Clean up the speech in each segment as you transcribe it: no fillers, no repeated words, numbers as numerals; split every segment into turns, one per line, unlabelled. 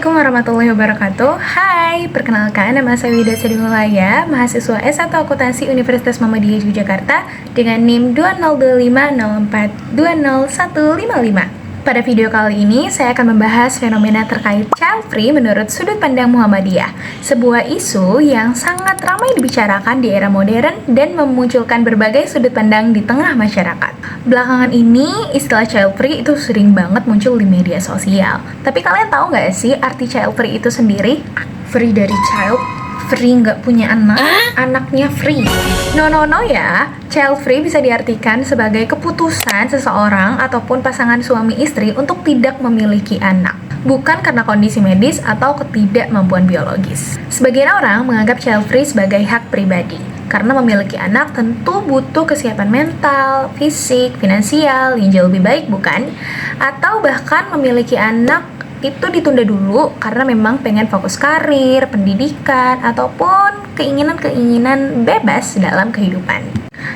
Assalamualaikum warahmatullahi wabarakatuh. Hai, perkenalkan nama saya Wida Sadimulaya, mahasiswa S1 Akuntansi Universitas Muhammadiyah Yogyakarta dengan NIM 20250420155. Pada video kali ini, saya akan membahas fenomena terkait child free menurut sudut pandang Muhammadiyah, sebuah isu yang sangat ramai dibicarakan di era modern dan memunculkan berbagai sudut pandang di tengah masyarakat. Belakangan ini, istilah child free itu sering banget muncul di media sosial. Tapi kalian tahu nggak sih arti child free itu sendiri? Free dari child, free nggak punya anak, anaknya free. No ya, child free bisa diartikan sebagai keputusan seseorang ataupun pasangan suami istri untuk tidak memiliki anak, bukan karena kondisi medis atau ketidakmampuan biologis. Sebagian orang menganggap child free sebagai hak pribadi, karena memiliki anak tentu butuh kesiapan mental, fisik, finansial yang jauh lebih baik, bukan? Atau bahkan memiliki anak itu ditunda dulu karena memang pengen fokus karir, pendidikan, ataupun keinginan-keinginan bebas dalam kehidupan.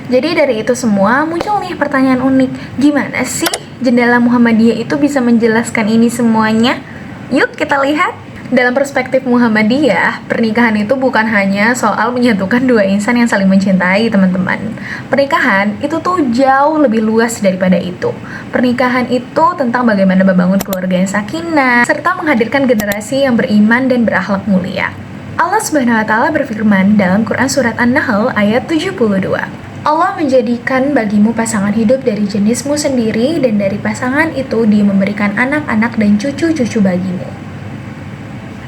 Jadi dari itu semua muncul nih pertanyaan unik, gimana sih Jendela Muhammadiyah itu bisa menjelaskan ini semuanya? Yuk kita lihat. Dalam perspektif Muhammadiyah, pernikahan itu bukan hanya soal menyatukan dua insan yang saling mencintai, teman-teman. Pernikahan itu tuh jauh lebih luas daripada itu. Pernikahan itu tentang bagaimana membangun keluarga yang sakinah, serta menghadirkan generasi yang beriman dan berakhlak mulia. Allah Subhanahu wa Ta'ala berfirman dalam Quran Surat An-Nahl ayat 72. Allah menjadikan bagimu pasangan hidup dari jenismu sendiri, dan dari pasangan itu Dia memberikan anak-anak dan cucu-cucu bagimu.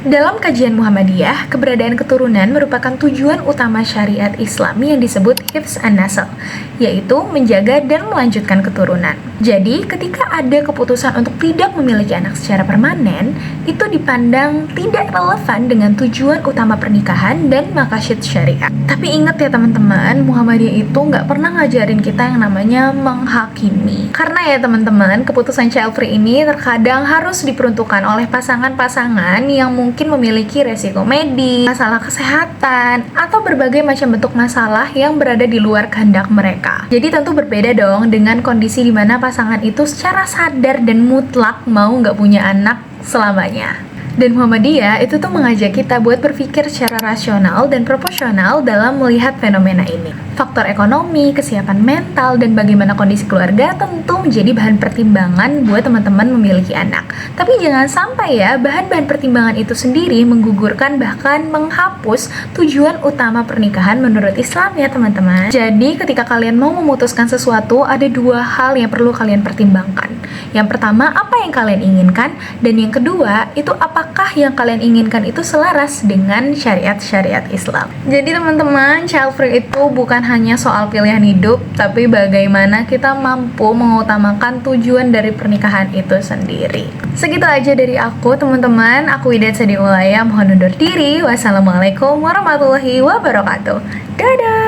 Dalam kajian Muhammadiyah, keberadaan keturunan merupakan tujuan utama syariat Islam yang disebut hifz an-nasl, yaitu menjaga dan melanjutkan keturunan. Jadi, ketika ada keputusan untuk tidak memiliki anak secara permanen, itu dipandang tidak relevan dengan tujuan utama pernikahan dan maqasid syariat. Tapi ingat ya teman-teman, Muhammadiyah itu nggak pernah ngajarin kita yang namanya menghakimi. Karena ya teman-teman, keputusan child free ini terkadang harus diperuntukkan oleh pasangan-pasangan yang mungkin memiliki resiko medis, masalah kesehatan, atau berbagai macam bentuk masalah yang berada di luar kehendak mereka. Jadi tentu berbeda dong dengan kondisi di mana pasangan itu secara sadar dan mutlak mau nggak punya anak selamanya. Dan Muhammadiyah itu tuh mengajak kita buat berpikir secara rasional dan proporsional dalam melihat fenomena ini. Faktor ekonomi, kesiapan mental, dan bagaimana kondisi keluarga tentu menjadi bahan pertimbangan buat teman-teman memiliki anak. Tapi jangan sampai ya, bahan-bahan pertimbangan itu sendiri menggugurkan bahkan menghapus tujuan utama pernikahan menurut Islam ya teman-teman. Jadi ketika kalian mau memutuskan sesuatu, ada dua hal yang perlu kalian pertimbangkan. Yang pertama, apa yang kalian inginkan, dan yang kedua, itu apakah yang kalian inginkan itu selaras dengan syariat-syariat Islam. Jadi teman-teman, child free itu bukan hanya soal pilihan hidup, tapi bagaimana kita mampu mengutamakan tujuan dari pernikahan itu sendiri. Segitu aja dari aku teman-teman, aku Wida Sadimulaya, mohon undur diri. Wassalamualaikum warahmatullahi wabarakatuh. Dadah!